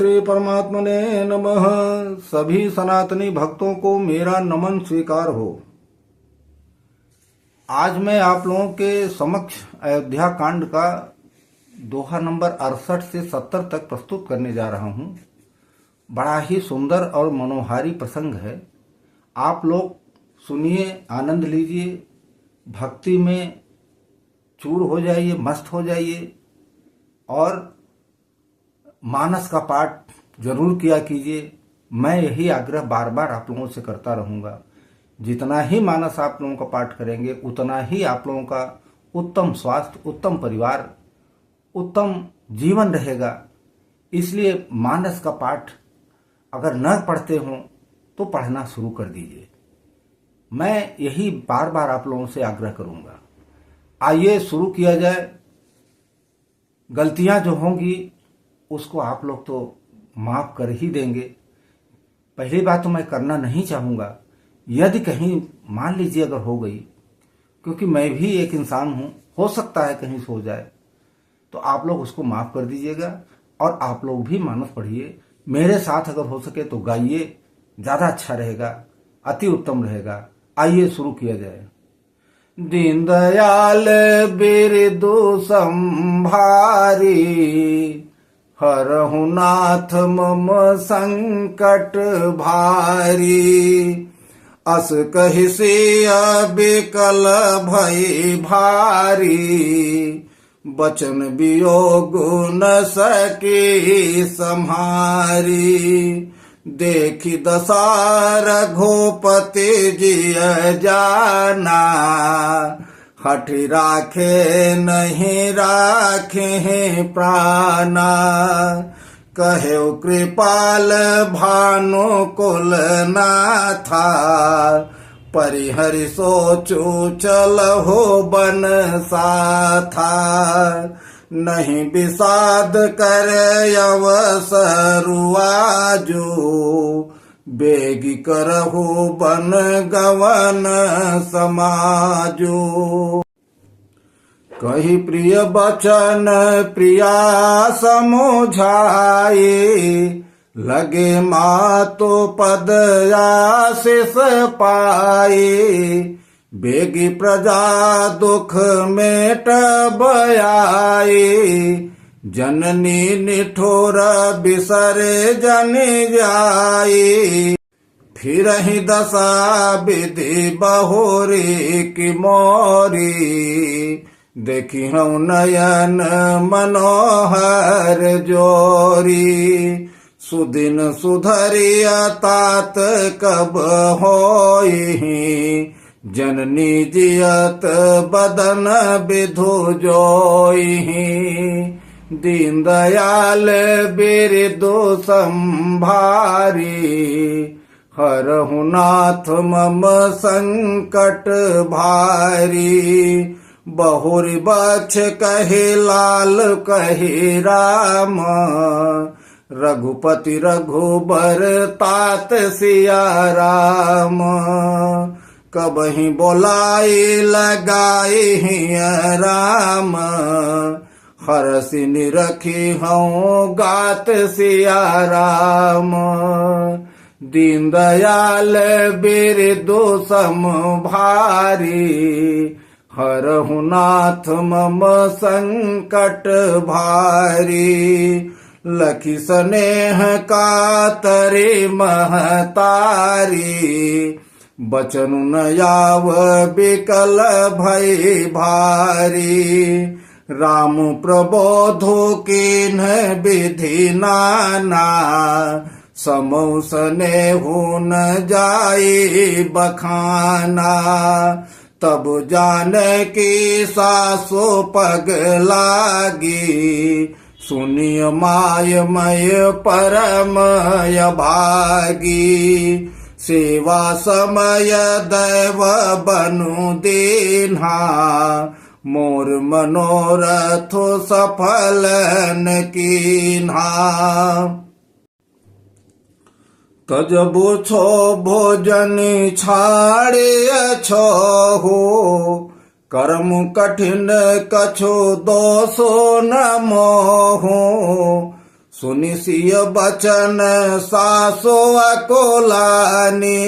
श्री परमात्मने नमः। सभी सनातनी भक्तों को मेरा नमन स्वीकार हो। आज मैं आप लोगों के समक्ष अयोध्या कांड का दोहा नंबर 68 से 70 तक प्रस्तुत करने जा रहा हूं। बड़ा ही सुंदर और मनोहारी प्रसंग है। आप लोग सुनिए, आनंद लीजिए, भक्ति में चूर हो जाइए, मस्त हो जाइए और मानस का पाठ जरूर किया कीजिए। मैं यही आग्रह बार बार आप लोगों से करता रहूंगा। जितना ही मानस आप लोगों का पाठ करेंगे उतना ही आप लोगों का उत्तम स्वास्थ्य, उत्तम परिवार, उत्तम जीवन रहेगा। इसलिए मानस का पाठ अगर न पढ़ते हो तो पढ़ना शुरू कर दीजिए। मैं यही बार बार आप लोगों से आग्रह करूंगा। आइए शुरू किया जाए। गलतियां जो होंगी उसको आप लोग तो माफ कर ही देंगे। पहली बात तो मैं करना नहीं चाहूंगा। यदि कहीं मान लीजिए अगर हो गई, क्योंकि मैं भी एक इंसान हूं, हो सकता है कहीं सो जाए, तो आप लोग उसको माफ कर दीजिएगा। और आप लोग भी मानस पढ़िए। मेरे साथ अगर हो सके तो गाइए, ज्यादा अच्छा रहेगा, अति उत्तम रहेगा। आइए शुरू किया जाए। दीनदयाल बिरदु संभारी, हरहु नाथ मम संकट भारी। अस कहि सिय बिकल भई भारी, बचन वियोग न सके सम्हारी। देखि दशा रघुपति जिय जाना, हठ राखे नहीं राखे प्राणा। कहे कृपाल भानु कुल नाथा, परिहरि सोचु चलहो बन साथा। नहीं विषाद करे अवसरु आजो, बेगी करहु बन गवन समाजो। कही प्रिय बचन प्रिया समुझाए, लगे मातो पद आशीष पाए। बेगी प्रजा दुख मेट बयाए, जननी निठोर बिसरे जन जाए। फिर ही दशा विधि बहुरी की मोरी, देखी हूँ नयन मनोहर जोरी। सुदिन सुधरिया तात कब होई, जननी जियत बदन विधु जोई। दीन दयाल बिरदु संभारी, हरहु नाथ मम संकट भारी। बहुरी बक्ष कहे लाल कहे राम, रघुपति रघुबर तात सिया राम। कबहि बोलाई लगाई राम, हरसि निरखी हूँ गात सिया राम। दीन दयाल बिरदु संभारी, हरहु नाथ मम संकट भारी। लखी स्नेह कातरे महतारी, बचनु न याव बिकल भई भारी। राम प्रबोधो कीन्ह विधि नाना, समौ स्नेहु न जाई बखाना। तब जान की सासो पग लागी, सुनिय माय मय परम भागी। सेवा समय दैव बनु दीन्हा, मोर मनोरथ सफल न कीन्हा। तजबो छो भोजन छाड़े छो हो, कर्म कठिन कछु दोषो न मोहो। सुनि सिय बचन सासो अकोलानी,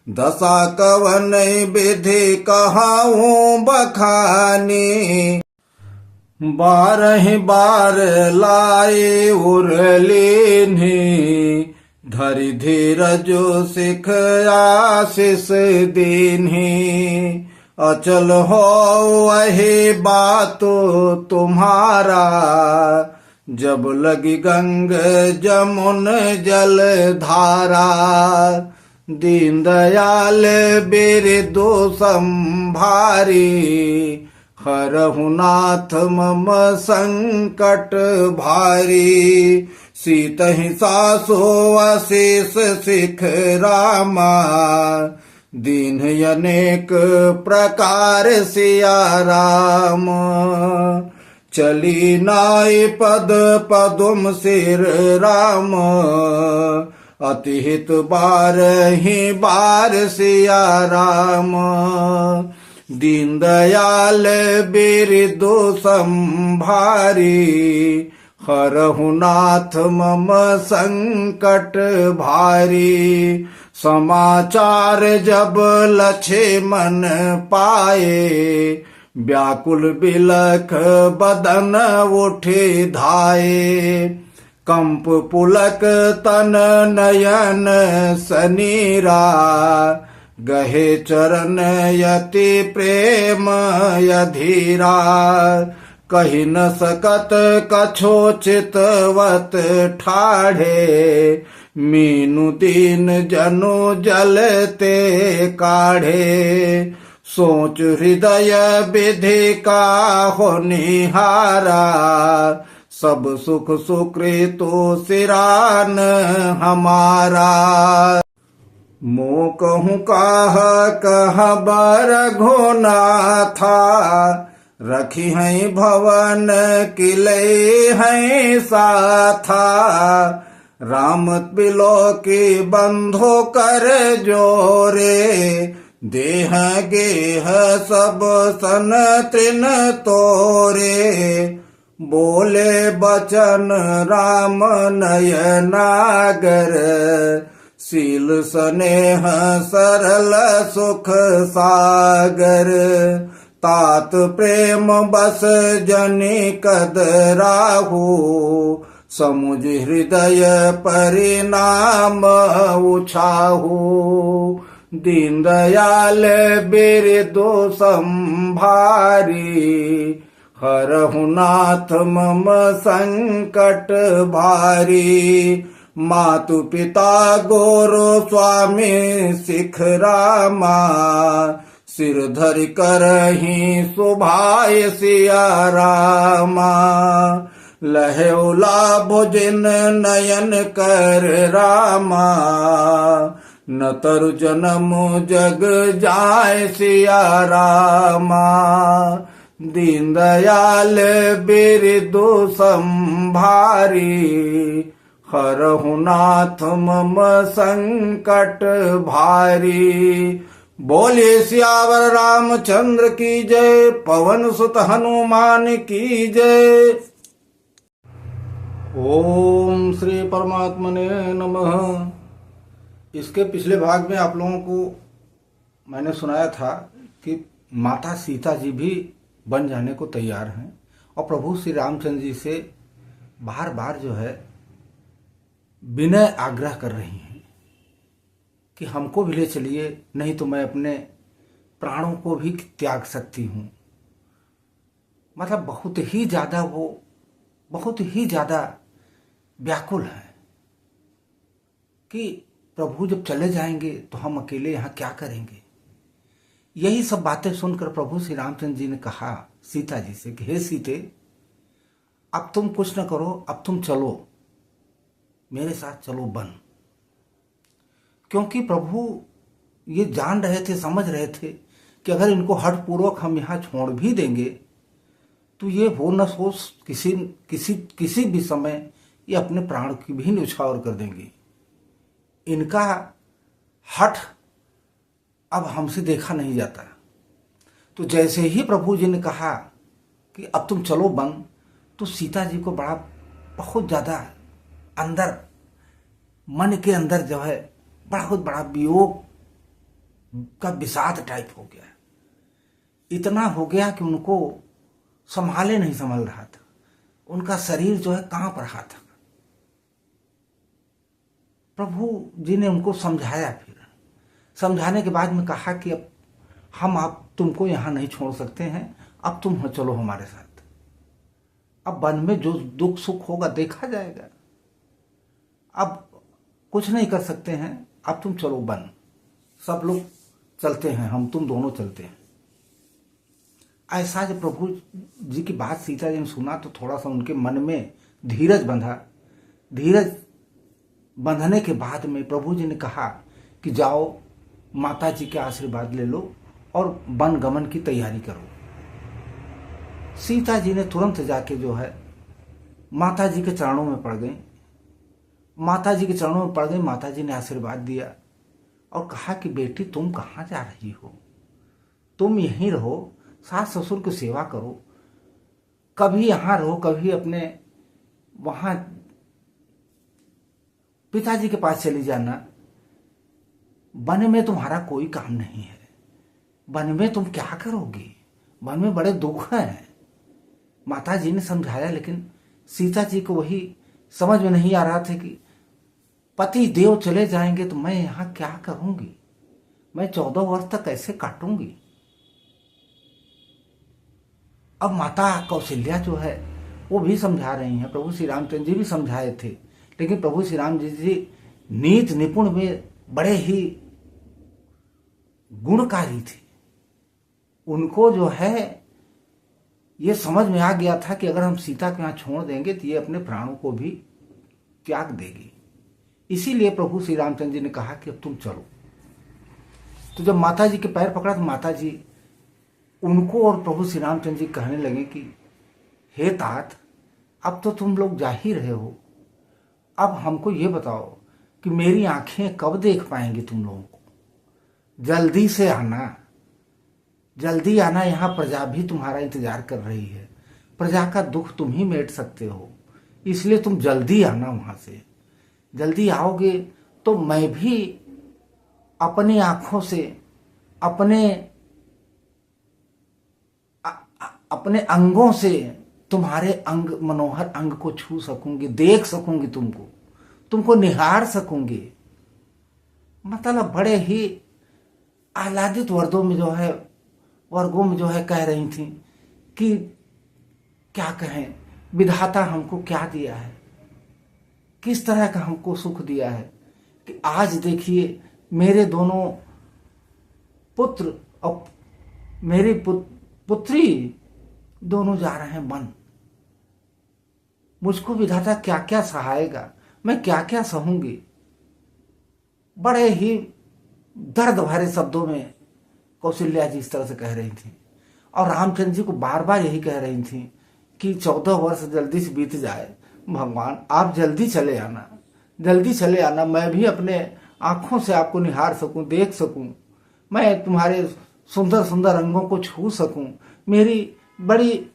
दशा कवन विधि कहाऊं बखानी। 12 बार लाए उरलेन्ही, धरि धीरज सिख आशीष दीन्ही। अचल हो वही बातो तुम्हारा, जब लगी गंग जमुन जल धारा। दीन दयाल बिरदो संभारी, हरहु नाथ मम संकट भारी। सीतहि सासो अशेष सिख रामा, दीन अनेक प्रकार सिया राम। चली नाय पद पदुम सिर राम, अतिहित 12 बार सिया राम। दीन दयाल बिरदो संभारी, हरहु नाथ मम संकट भारी। समाचार जब लक्ष्मण पाए, व्याकुल बिलख बदन उठे धाये। कंप पुलक तन नयन सनीरा, गहे चरण यति प्रेम यधीरा। कहि न सकत कछो चितवत ठाढ़े, मीनु दीन जनु जलते काढ़े। सोच हृदय विधि का हो निहारा, सब सुख सुकृतो सिरान हमारा। मो कहूँ काह कह बर घोना था, रखी हैं भवन किले हैं साथा। राम बिलो के बंधो कर जोरे, देह गेह सब सन तृण तोरे। बोले बचन राम नयनागर, शील स्नेह सरल सुख सागर। तात प्रेम बस जनि कद राहु, समुझ हृदय परिणाम उछाहु। दीन दयाल बिरदो संभारी, हरहु नाथ मम संकट भारी। मातु पिता गोरो स्वामी सिख रामा, सिर धरि करहि सुभाय सिया रामा। लहौ लाभ जिन नयन कर रामा, न तरु जन्म जग जाय सिया रामा। दीन दयाल बिरदो संभारी, हरहु नाथ मम संकट भारी। बोले सियावर रामचंद्र की जय, पवन सुत हनुमान की जय। ओम श्री परमात्मने नमः। इसके पिछले भाग में आप लोगों को मैंने सुनाया था कि माता सीता जी भी बन जाने को तैयार हैं और प्रभु श्री रामचंद्र जी से बार बार जो है विनय आग्रह कर रही हैं कि हमको भी ले चलिए, नहीं तो मैं अपने प्राणों को भी त्याग सकती हूँ। मतलब बहुत ही ज्यादा व्याकुल है कि प्रभु जब चले जाएंगे तो हम अकेले यहाँ क्या करेंगे। यही सब बातें सुनकर प्रभु श्री रामचंद्र जी ने कहा सीता जी से कि हे सीते, अब तुम कुछ न करो, अब तुम चलो, मेरे साथ चलो वन। क्योंकि प्रभु ये जान रहे थे, समझ रहे थे कि अगर इनको हठपूर्वक हम यहाँ छोड़ भी देंगे तो ये हो न सोच किसी भी समय ये अपने प्राण की भी न्यौछावर कर देंगे। इनका हठ अब हमसे देखा नहीं जाता। तो जैसे ही प्रभु जी ने कहा कि अब तुम चलो वन, तो सीता जी को बहुत ज़्यादा अंदर, मन के अंदर जो है बहुत बड़ा वियोग का विषाद टाइप हो गया। इतना हो गया कि उनको संभाले नहीं संभल रहा था, उनका शरीर जो है कांप रहा था। प्रभु जी ने उनको समझाया, फिर समझाने के बाद में कहा कि अब हम आप तुमको यहां नहीं छोड़ सकते हैं, अब तुम चलो हमारे साथ। अब वन में जो दुख सुख होगा देखा जाएगा, अब कुछ नहीं कर सकते हैं, अब तुम चलो वन, सब लोग चलते हैं, हम तुम दोनों चलते हैं। ऐसा जब प्रभु जी की बात सीता जी ने सुना तो थोड़ा सा उनके मन में धीरज बंधा। धीरज बंधने के बाद में प्रभु जी ने कहा कि जाओ माता जी के आशीर्वाद ले लो और वन गमन की तैयारी करो। सीता जी ने तुरंत जाके जो है माता जी के चरणों में पड़ गई। माता जी के चरणों में पड़ गई, माता जी ने आशीर्वाद दिया और कहा कि बेटी तुम कहाँ जा रही हो, तुम यहीं रहो, सास ससुर की सेवा करो, कभी यहाँ रहो, कभी अपने वहाँ पिताजी के पास चली जाना। वन में तुम्हारा कोई काम नहीं है, वन में तुम क्या करोगी, वन में बड़े दुख हैं। माता जी ने समझाया, लेकिन सीता जी को वही समझ में नहीं आ रहा था कि पति देव चले जाएंगे तो मैं यहाँ क्या करूंगी, मैं 14 वर्ष तक कैसे काटूंगी। अब माता कौशल्या जो है वो भी समझा रही हैं, प्रभु श्री रामचंद्र जी भी समझाए थे, लेकिन प्रभु श्री राम जी नीति निपुण में बड़े ही गुणकारी थे। उनको जो है ये समझ में आ गया था कि अगर हम सीता को यहाँ छोड़ देंगे तो ये अपने प्राणों को भी त्याग देगी। इसीलिए प्रभु श्री रामचंद्र जी ने कहा कि अब तुम चलो। तो जब माता जी के पैर पकड़ा तो माता जी उनको और प्रभु श्री रामचंद्र जी कहने लगे कि हे तात, अब तो तुम लोग जा ही रहे हो, अब हमको ये बताओ कि मेरी आंखें कब देख पाएंगी तुम लोगों को। जल्दी से आना, जल्दी आना, यहाँ प्रजा भी तुम्हारा इंतजार कर रही है, प्रजा का दुख तुम ही मेट सकते हो, इसलिए तुम जल्दी आना। वहां से जल्दी आओगे तो मैं भी अपनी आंखों से अपने अंगों से तुम्हारे अंग, मनोहर अंग को छू सकूंगी, देख सकूंगी, तुमको निहार सकूंगी। मतलब बड़े ही आह्लादित वर्गों में जो है कह रही थी कि क्या कहें, विधाता हमको क्या दिया है, किस तरह का हमको सुख दिया है कि आज देखिए मेरे दोनों पुत्र और मेरी पुत्री दोनों जा रहे हैं वन। मुझको विधाता क्या क्या सहायगा, मैं क्या क्या सहूंगी। बड़े ही दर्द भरे शब्दों में कौशल्या जी इस तरह से कह रही थी और रामचंद्र जी को बार बार यही कह रही थी कि 14 वर्ष जल्दी से बीत जाए, भगवान आप जल्दी चले आना, जल्दी चले आना, मैं भी अपने आंखों से आपको निहार सकूं, देख सकूं, मैं तुम्हारे सुंदर सुंदर अंगों को छू सकूं। मेरी बड़ी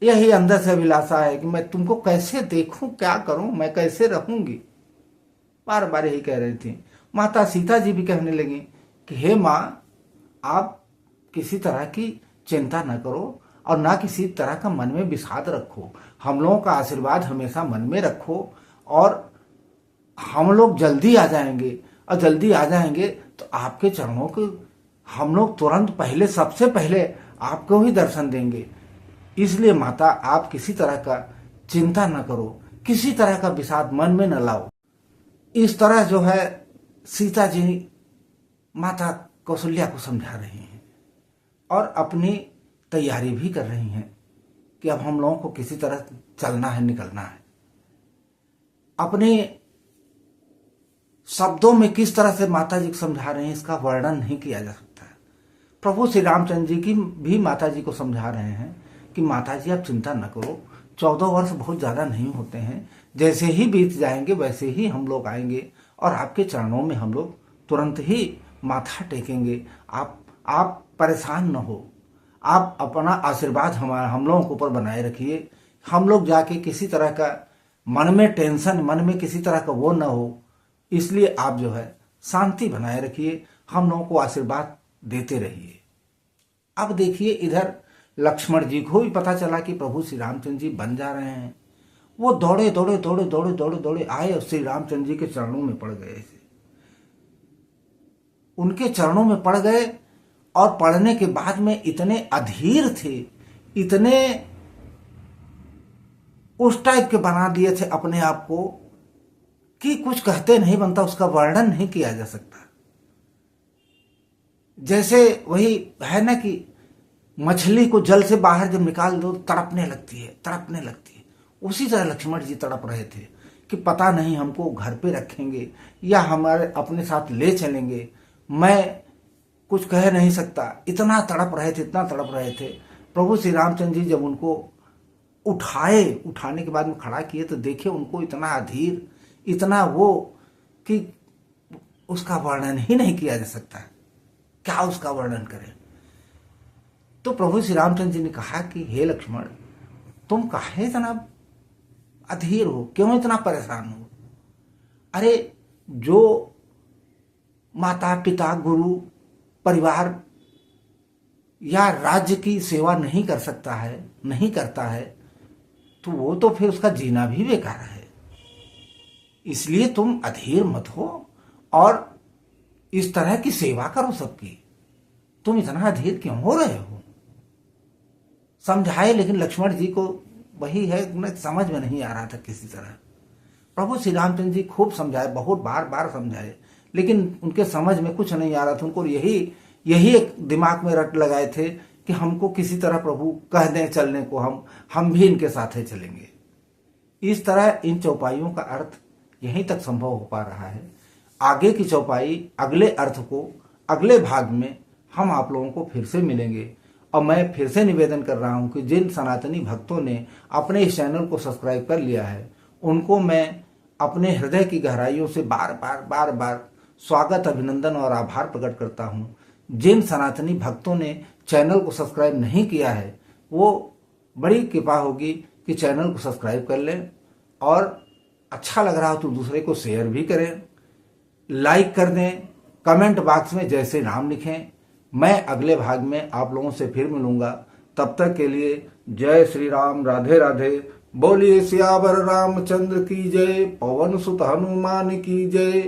यही अंदर से अभिलाषा है कि मैं तुमको कैसे देखूं, क्या करूं, मैं कैसे रहूंगी। बार बार यही कह रही थी। माता सीता जी भी कहने लगी कि हे माँ, आप किसी तरह की चिंता न करो और ना किसी तरह का मन में विषाद रखो, हम लोगों का आशीर्वाद हमेशा मन में रखो और हम लोग जल्दी आ जाएंगे, और जल्दी आ जाएंगे तो आपके चरणों को हम लोग तुरंत पहले, सबसे पहले आपको ही दर्शन देंगे। इसलिए माता आप किसी तरह का चिंता न करो, किसी तरह का विषाद मन में न लाओ। इस तरह जो है सीता जी माता कौशल्या को समझा रही हैं और अपनी तैयारी भी कर रही हैं कि अब हम लोगों को किसी तरह चलना है, निकलना है। अपने शब्दों में किस तरह से माता जी को समझा रहे हैं इसका वर्णन नहीं किया जा सकता है। प्रभु श्री रामचंद्र जी की भी माता जी को समझा रहे हैं कि माता जी आप चिंता न करो, 14 वर्ष बहुत ज्यादा नहीं होते हैं, जैसे ही बीत जाएंगे वैसे ही हम लोग आएंगे और आपके चरणों में हम लोग तुरंत ही माथा टेकेंगे। आप परेशान न हो, आप अपना आशीर्वाद हम लोगों के ऊपर बनाए रखिए। हम लोग जाके किसी तरह का मन में टेंशन, मन में किसी तरह का वो न हो, इसलिए आप जो है शांति बनाए रखिए, हम लोगों को आशीर्वाद देते रहिए। अब देखिए इधर लक्ष्मण जी को भी पता चला कि प्रभु श्री रामचंद्र जी बन जा रहे हैं। वो दौड़े दौड़े दौड़े दौड़े दौड़े दौड़े आए और श्री रामचंद्र जी के चरणों में पड़ गए। उनके चरणों में पड़ गए और पढ़ने के बाद में इतने अधीर थे, इतने उस टाइप के बना दिए थे अपने आप को कि कुछ कहते नहीं बनता, उसका वर्णन नहीं किया जा सकता। जैसे वही है ना कि मछली को जल से बाहर जब निकाल दो तड़पने लगती है, तड़पने लगती है, उसी तरह लक्ष्मण जी तड़प रहे थे कि पता नहीं हमको घर पे रखेंगे या हमारे अपने साथ ले चलेंगे, मैं कुछ कह नहीं सकता। इतना तड़प रहे थे, इतना तड़प रहे थे। प्रभु श्री रामचंद्र जी जब उनको उठाए, उठाने के बाद में खड़ा किए तो देखे उनको इतना अधीर, इतना वो कि उसका वर्णन ही नहीं किया जा सकता। क्या उसका वर्णन करें। तो प्रभु श्री रामचंद्र जी ने कहा कि हे लक्ष्मण, तुम काहे इतना अधीर हो, क्यों इतना परेशान हो? अरे जो माता पिता गुरु परिवार या राज्य की सेवा नहीं कर सकता है, नहीं करता है, तो वो तो फिर उसका जीना भी बेकार है। इसलिए तुम अधीर मत हो और इस तरह की सेवा करो सबकी। तुम इतना अधीर क्यों हो रहे हो? समझाए, लेकिन लक्ष्मण जी को वही है, उन्हें समझ में नहीं आ रहा था किसी तरह। प्रभु श्री रामचंद्र जी खूब समझाए, बहुत बार बार समझाए, लेकिन उनके समझ में कुछ नहीं आ रहा था। उनको यही एक दिमाग में रट लगाए थे कि हमको किसी तरह प्रभु कह दें चलने को, हम भी इनके साथ ही चलेंगे। इस तरह इन चौपाइयों का अर्थ यहीं तक संभव हो पा रहा है। आगे की चौपाई, अगले अर्थ को अगले भाग में हम आप लोगों को फिर से मिलेंगे। और मैं फिर से निवेदन कर रहा हूं कि जिन सनातनी भक्तों ने अपने इस चैनल को सब्सक्राइब कर लिया है, उनको मैं अपने हृदय की गहराइयों से बार बार स्वागत, अभिनंदन और आभार प्रकट करता हूं। जिन सनातनी भक्तों ने चैनल को सब्सक्राइब नहीं किया है, वो बड़ी कृपा होगी कि चैनल को सब्सक्राइब कर लें और अच्छा लग रहा हो तो दूसरे को शेयर भी करें, लाइक कर दें, कमेंट बॉक्स में जय श्री राम लिखें। मैं अगले भाग में आप लोगों से फिर मिलूंगा। तब तक के लिए जय श्री राम, राधे राधे। बोलिए सियावर रामचंद्र की जय, पवन सुत हनुमान की जय।